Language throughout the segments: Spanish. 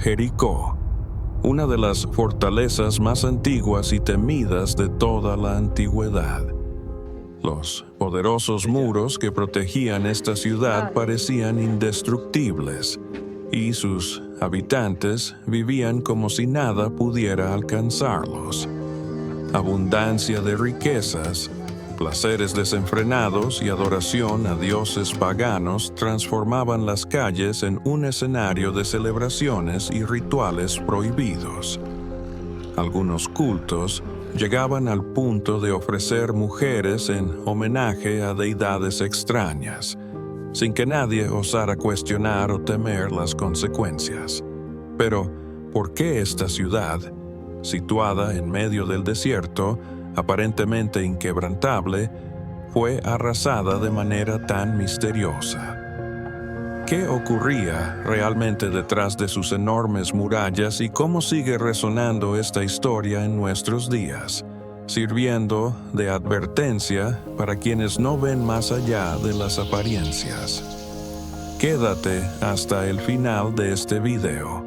Jericó, una de las fortalezas más antiguas y temidas de toda la antigüedad. Los poderosos muros que protegían esta ciudad parecían indestructibles, y sus habitantes vivían como si nada pudiera alcanzarlos. Abundancia de riquezas, placeres desenfrenados y adoración a dioses paganos transformaban las calles en un escenario de celebraciones y rituales prohibidos. Algunos cultos llegaban al punto de ofrecer mujeres en homenaje a deidades extrañas, sin que nadie osara cuestionar o temer las consecuencias. Pero, ¿por qué esta ciudad, situada en medio del desierto, aparentemente inquebrantable, fue arrasada de manera tan misteriosa? ¿Qué ocurría realmente detrás de sus enormes murallas y cómo sigue resonando esta historia en nuestros días, sirviendo de advertencia para quienes no ven más allá de las apariencias? Quédate hasta el final de este video,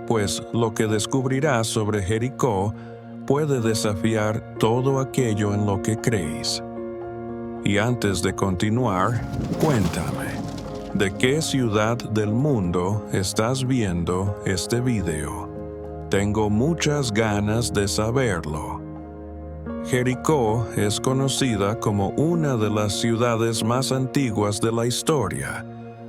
pues lo que descubrirás sobre Jericó puede desafiar todo aquello en lo que creéis. Y antes de continuar, cuéntame, ¿de qué ciudad del mundo estás viendo este video? Tengo muchas ganas de saberlo. Jericó es conocida como una de las ciudades más antiguas de la historia,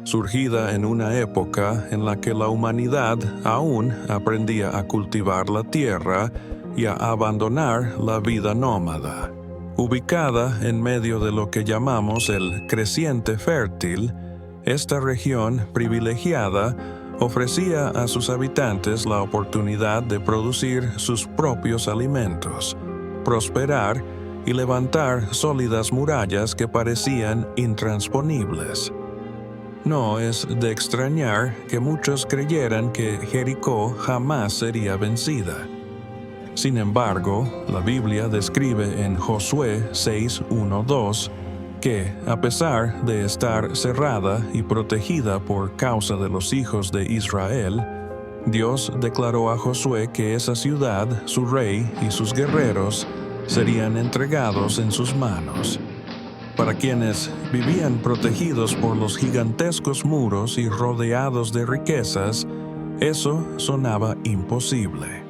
surgida en una época en la que la humanidad aún aprendía a cultivar la tierra y a abandonar la vida nómada. Ubicada en medio de lo que llamamos el creciente fértil, esta región privilegiada ofrecía a sus habitantes la oportunidad de producir sus propios alimentos, prosperar y levantar sólidas murallas que parecían intransponibles. No es de extrañar que muchos creyeran que Jericó jamás sería vencida. Sin embargo, la Biblia describe en Josué 6:1-2 que, a pesar de estar cerrada y protegida por causa de los hijos de Israel, Dios declaró a Josué que esa ciudad, su rey y sus guerreros serían entregados en sus manos. Para quienes vivían protegidos por los gigantescos muros y rodeados de riquezas, eso sonaba imposible.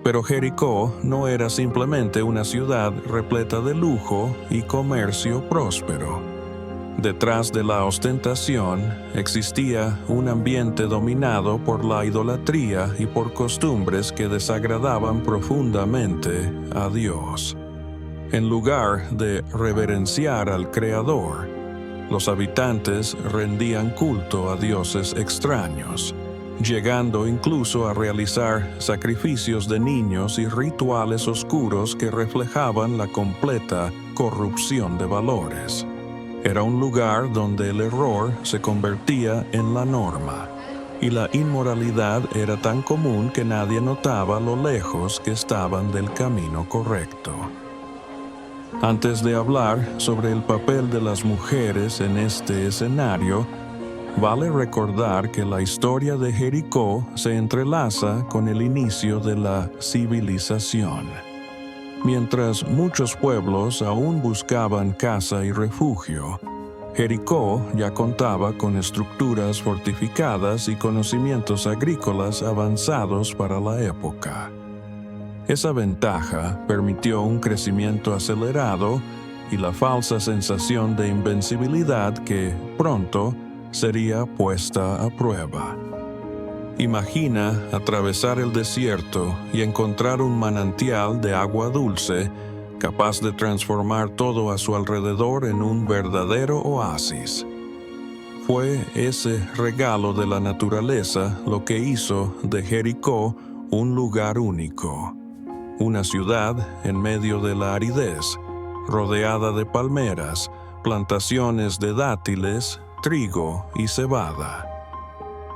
Pero Jericó no era simplemente una ciudad repleta de lujo y comercio próspero. Detrás de la ostentación existía un ambiente dominado por la idolatría y por costumbres que desagradaban profundamente a Dios. En lugar de reverenciar al Creador, los habitantes rendían culto a dioses extraños, llegando incluso a realizar sacrificios de niños y rituales oscuros que reflejaban la completa corrupción de valores. Era un lugar donde el error se convertía en la norma, y la inmoralidad era tan común que nadie notaba lo lejos que estaban del camino correcto. Antes de hablar sobre el papel de las mujeres en este escenario, vale recordar que la historia de Jericó se entrelaza con el inicio de la civilización. Mientras muchos pueblos aún buscaban casa y refugio, Jericó ya contaba con estructuras fortificadas y conocimientos agrícolas avanzados para la época. Esa ventaja permitió un crecimiento acelerado y la falsa sensación de invencibilidad que, pronto, sería puesta a prueba. Imagina atravesar el desierto y encontrar un manantial de agua dulce capaz de transformar todo a su alrededor en un verdadero oasis. Fue ese regalo de la naturaleza lo que hizo de Jericó un lugar único, una ciudad en medio de la aridez, rodeada de palmeras, plantaciones de dátiles, trigo y cebada.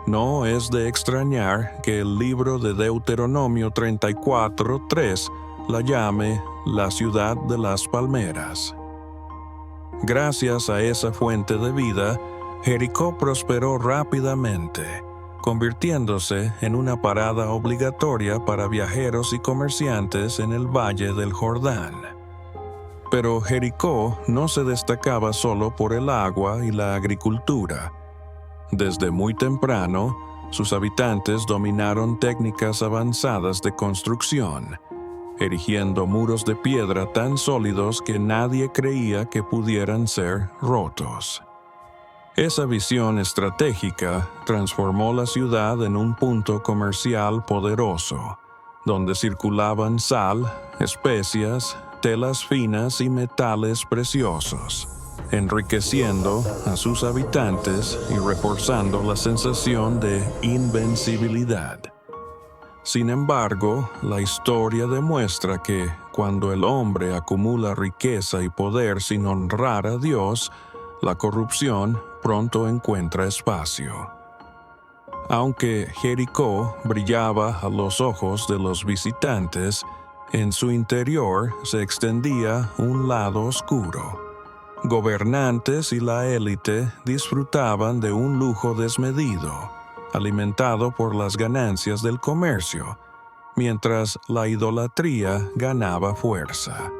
No es de extrañar que el libro de Deuteronomio 34:3 la llame la ciudad de las palmeras. Gracias a esa fuente de vida, Jericó prosperó rápidamente, convirtiéndose en una parada obligatoria para viajeros y comerciantes en el Valle del Jordán. Pero Jericó no se destacaba solo por el agua y la agricultura. Desde muy temprano, sus habitantes dominaron técnicas avanzadas de construcción, erigiendo muros de piedra tan sólidos que nadie creía que pudieran ser rotos. Esa visión estratégica transformó la ciudad en un punto comercial poderoso, donde circulaban sal, especias, telas finas y metales preciosos, enriqueciendo a sus habitantes y reforzando la sensación de invencibilidad. Sin embargo, la historia demuestra que cuando el hombre acumula riqueza y poder sin honrar a Dios, la corrupción pronto encuentra espacio. Aunque Jericó brillaba a los ojos de los visitantes, en su interior se extendía un lado oscuro. Gobernantes y la élite disfrutaban de un lujo desmedido, alimentado por las ganancias del comercio, mientras la idolatría ganaba fuerza.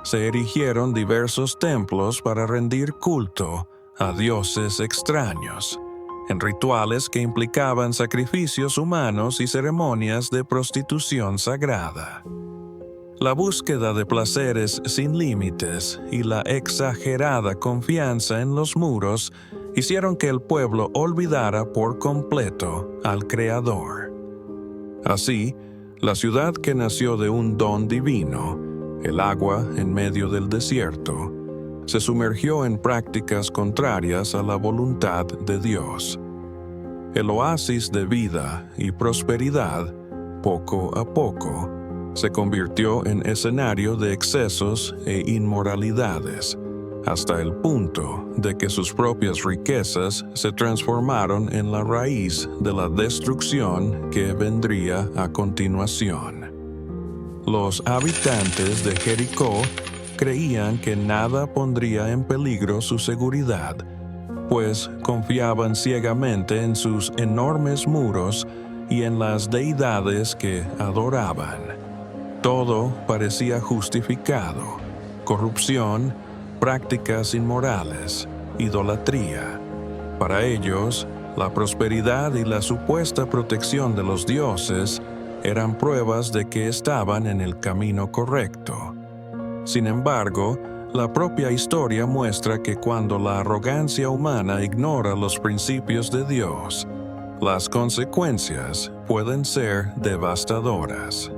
Se erigieron diversos templos para rendir culto a dioses extraños, en rituales que implicaban sacrificios humanos y ceremonias de prostitución sagrada. La búsqueda de placeres sin límites y la exagerada confianza en los muros hicieron que el pueblo olvidara por completo al Creador. Así, la ciudad que nació de un don divino, el agua en medio del desierto, se sumergió en prácticas contrarias a la voluntad de Dios. El oasis de vida y prosperidad, poco a poco, se convirtió en escenario de excesos e inmoralidades, hasta el punto de que sus propias riquezas se transformaron en la raíz de la destrucción que vendría a continuación. Los habitantes de Jericó creían que nada pondría en peligro su seguridad, pues confiaban ciegamente en sus enormes muros y en las deidades que adoraban. Todo parecía justificado: corrupción, prácticas inmorales, idolatría. Para ellos, la prosperidad y la supuesta protección de los dioses eran pruebas de que estaban en el camino correcto. Sin embargo, la propia historia muestra que cuando la arrogancia humana ignora los principios de Dios, las consecuencias pueden ser devastadoras.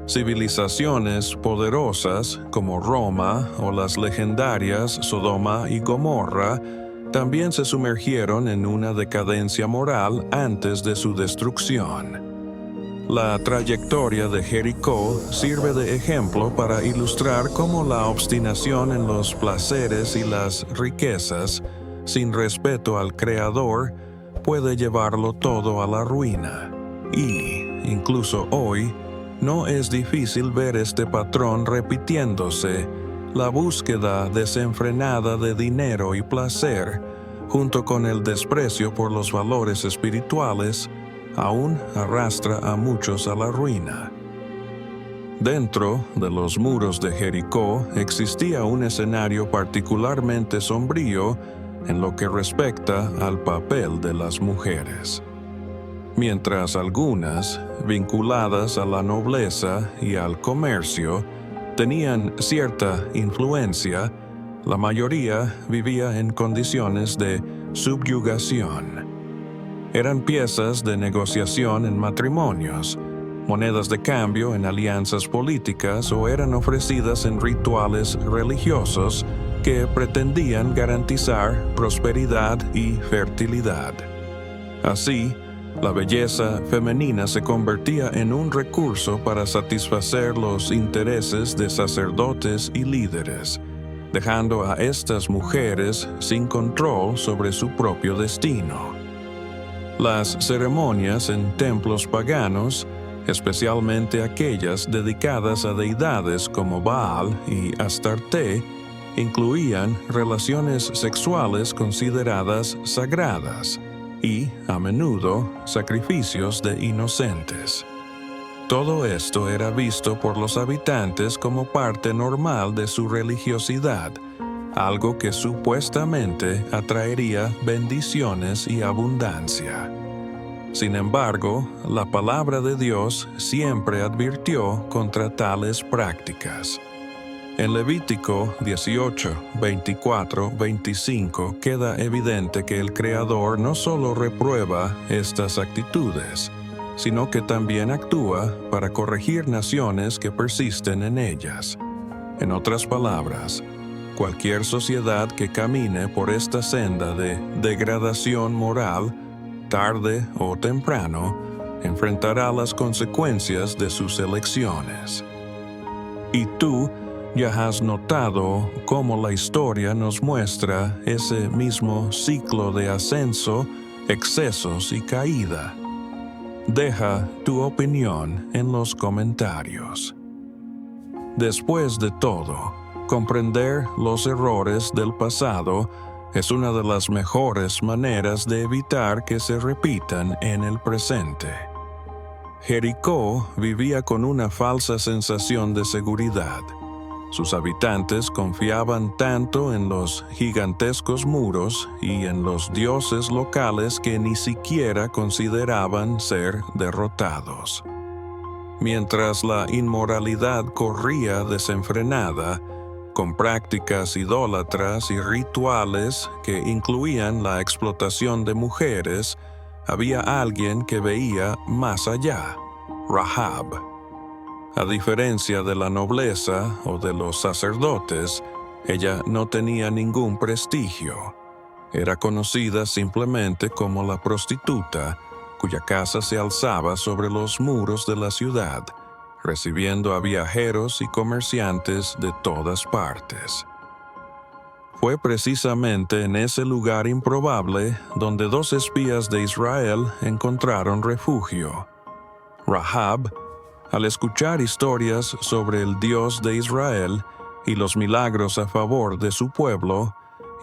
Civilizaciones poderosas como Roma o las legendarias Sodoma y Gomorra también se sumergieron en una decadencia moral antes de su destrucción. La trayectoria de Jericó sirve de ejemplo para ilustrar cómo la obstinación en los placeres y las riquezas, sin respeto al Creador, puede llevarlo todo a la ruina. Y, incluso hoy, no es difícil ver este patrón repitiéndose: la búsqueda desenfrenada de dinero y placer, junto con el desprecio por los valores espirituales, aún arrastra a muchos a la ruina. Dentro de los muros de Jericó existía un escenario particularmente sombrío en lo que respecta al papel de las mujeres. Mientras algunas, vinculadas a la nobleza y al comercio, tenían cierta influencia, la mayoría vivía en condiciones de subyugación. Eran piezas de negociación en matrimonios, monedas de cambio en alianzas políticas o eran ofrecidas en rituales religiosos que pretendían garantizar prosperidad y fertilidad. Así, la belleza femenina se convertía en un recurso para satisfacer los intereses de sacerdotes y líderes, dejando a estas mujeres sin control sobre su propio destino. Las ceremonias en templos paganos, especialmente aquellas dedicadas a deidades como Baal y Astarte, incluían relaciones sexuales consideradas sagradas, y, a menudo, sacrificios de inocentes. Todo esto era visto por los habitantes como parte normal de su religiosidad, algo que supuestamente atraería bendiciones y abundancia. Sin embargo, la palabra de Dios siempre advirtió contra tales prácticas. En Levítico 18, 24, 25 queda evidente que el Creador no solo reprueba estas actitudes, sino que también actúa para corregir naciones que persisten en ellas. En otras palabras, cualquier sociedad que camine por esta senda de degradación moral, tarde o temprano, enfrentará las consecuencias de sus elecciones. Y tú ya has notado cómo la historia nos muestra ese mismo ciclo de ascenso, excesos y caída. Deja tu opinión en los comentarios. Después de todo, comprender los errores del pasado es una de las mejores maneras de evitar que se repitan en el presente. Jericó vivía con una falsa sensación de seguridad. Sus habitantes confiaban tanto en los gigantescos muros y en los dioses locales que ni siquiera consideraban ser derrotados. Mientras la inmoralidad corría desenfrenada, con prácticas idólatras y rituales que incluían la explotación de mujeres, había alguien que veía más allá: Rahab. A diferencia de la nobleza o de los sacerdotes, ella no tenía ningún prestigio. Era conocida simplemente como la prostituta, cuya casa se alzaba sobre los muros de la ciudad, recibiendo a viajeros y comerciantes de todas partes. Fue precisamente en ese lugar improbable donde dos espías de Israel encontraron refugio. Rahab, al escuchar historias sobre el Dios de Israel y los milagros a favor de su pueblo,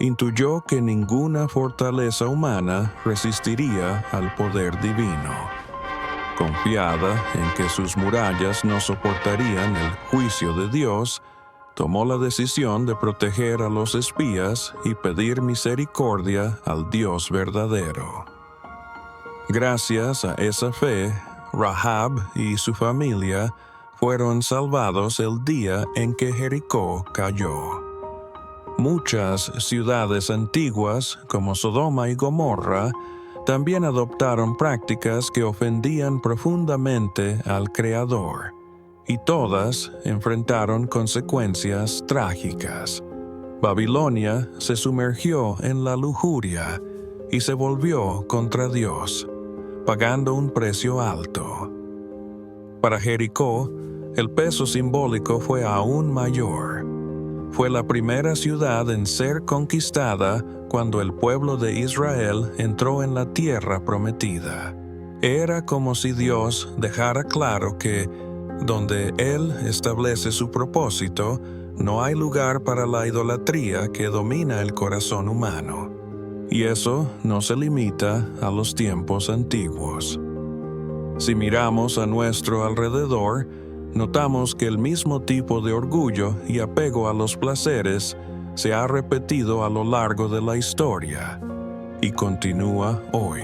intuyó que ninguna fortaleza humana resistiría al poder divino. Confiada en que sus murallas no soportarían el juicio de Dios, tomó la decisión de proteger a los espías y pedir misericordia al Dios verdadero. Gracias a esa fe, Rahab y su familia fueron salvados el día en que Jericó cayó. Muchas ciudades antiguas, como Sodoma y Gomorra, también adoptaron prácticas que ofendían profundamente al Creador, y todas enfrentaron consecuencias trágicas. Babilonia se sumergió en la lujuria y se volvió contra Dios, pagando un precio alto. Para Jericó, el peso simbólico fue aún mayor. Fue la primera ciudad en ser conquistada cuando el pueblo de Israel entró en la tierra prometida. Era como si Dios dejara claro que, donde Él establece su propósito, no hay lugar para la idolatría que domina el corazón humano. Y eso no se limita a los tiempos antiguos. Si miramos a nuestro alrededor, notamos que el mismo tipo de orgullo y apego a los placeres se ha repetido a lo largo de la historia y continúa hoy.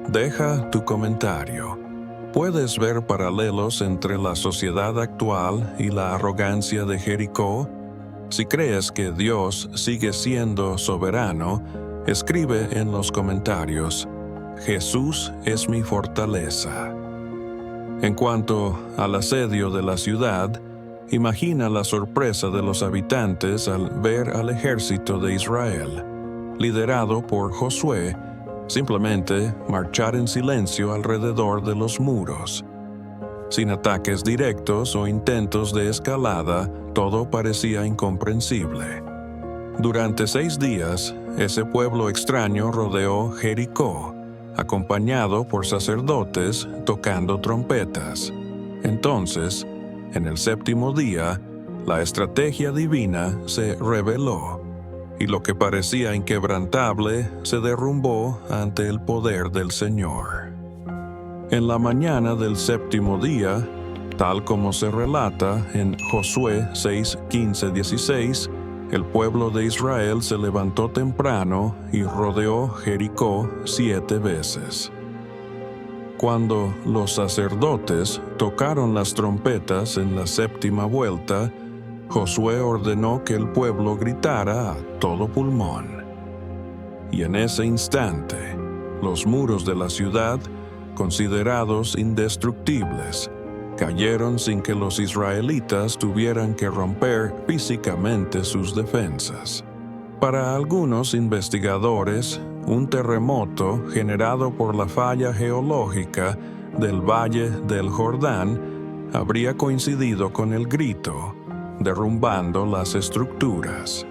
Deja tu comentario. ¿Puedes ver paralelos entre la sociedad actual y la arrogancia de Jericó? Si crees que Dios sigue siendo soberano, escribe en los comentarios: Jesús es mi fortaleza. En cuanto al asedio de la ciudad, imagina la sorpresa de los habitantes al ver al ejército de Israel, liderado por Josué, simplemente marchar en silencio alrededor de los muros. Sin ataques directos o intentos de escalada, todo parecía incomprensible. Durante 6 días, ese pueblo extraño rodeó Jericó, acompañado por sacerdotes tocando trompetas. Entonces, en el 7º día, la estrategia divina se reveló. y lo que parecía inquebrantable se derrumbó ante el poder del Señor. En la mañana del séptimo día, tal como se relata en Josué 6, 15, 16, el pueblo de Israel se levantó temprano y rodeó Jericó 7 veces. Cuando los sacerdotes tocaron las trompetas en la séptima vuelta, Josué ordenó que el pueblo gritara a todo pulmón. Y en ese instante, los muros de la ciudad, considerados indestructibles, cayeron sin que los israelitas tuvieran que romper físicamente sus defensas. Para algunos investigadores, un terremoto generado por la falla geológica del Valle del Jordán habría coincidido con el grito, derrumbando las estructuras.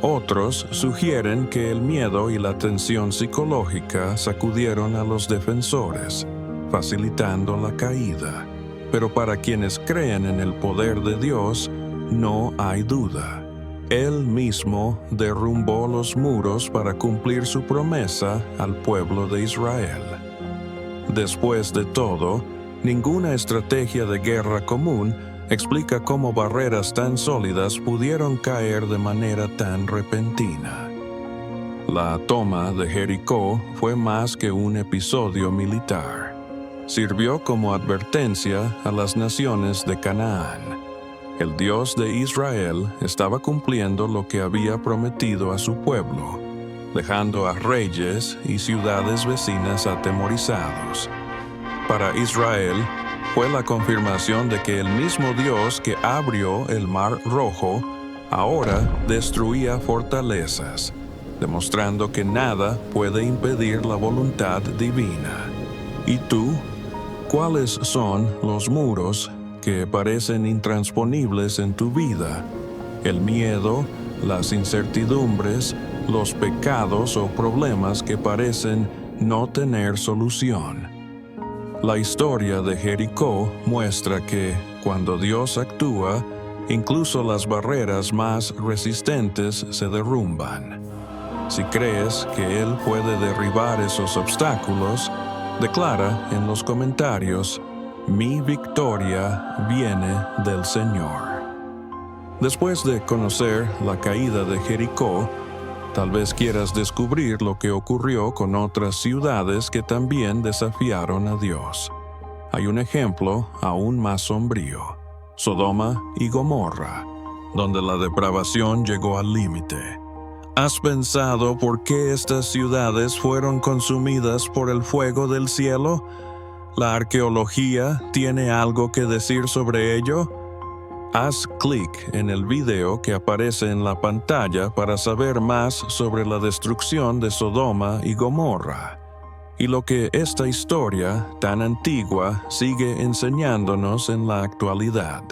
Otros sugieren que el miedo y la tensión psicológica sacudieron a los defensores, facilitando la caída. Pero para quienes creen en el poder de Dios, no hay duda. Él mismo derrumbó los muros para cumplir su promesa al pueblo de Israel. Después de todo, ninguna estrategia de guerra común explica cómo barreras tan sólidas pudieron caer de manera tan repentina. La toma de Jericó fue más que un episodio militar. Sirvió como advertencia a las naciones de Canaán. El Dios de Israel estaba cumpliendo lo que había prometido a su pueblo, dejando a reyes y ciudades vecinas atemorizados. Para Israel, fue la confirmación de que el mismo Dios que abrió el Mar Rojo ahora destruía fortalezas, demostrando que nada puede impedir la voluntad divina. ¿Y tú? ¿Cuáles son los muros que parecen intransponibles en tu vida? El miedo, las incertidumbres, los pecados o problemas que parecen no tener solución. La historia de Jericó muestra que, cuando Dios actúa, incluso las barreras más resistentes se derrumban. Si crees que Él puede derribar esos obstáculos, declara en los comentarios: mi victoria viene del Señor. Después de conocer la caída de Jericó, tal vez quieras descubrir lo que ocurrió con otras ciudades que también desafiaron a Dios. Hay un ejemplo aún más sombrío: Sodoma y Gomorra, donde la depravación llegó al límite. ¿Has pensado por qué estas ciudades fueron consumidas por el fuego del cielo? ¿La arqueología tiene algo que decir sobre ello? Haz clic en el video que aparece en la pantalla para saber más sobre la destrucción de Sodoma y Gomorra y lo que esta historia tan antigua sigue enseñándonos en la actualidad.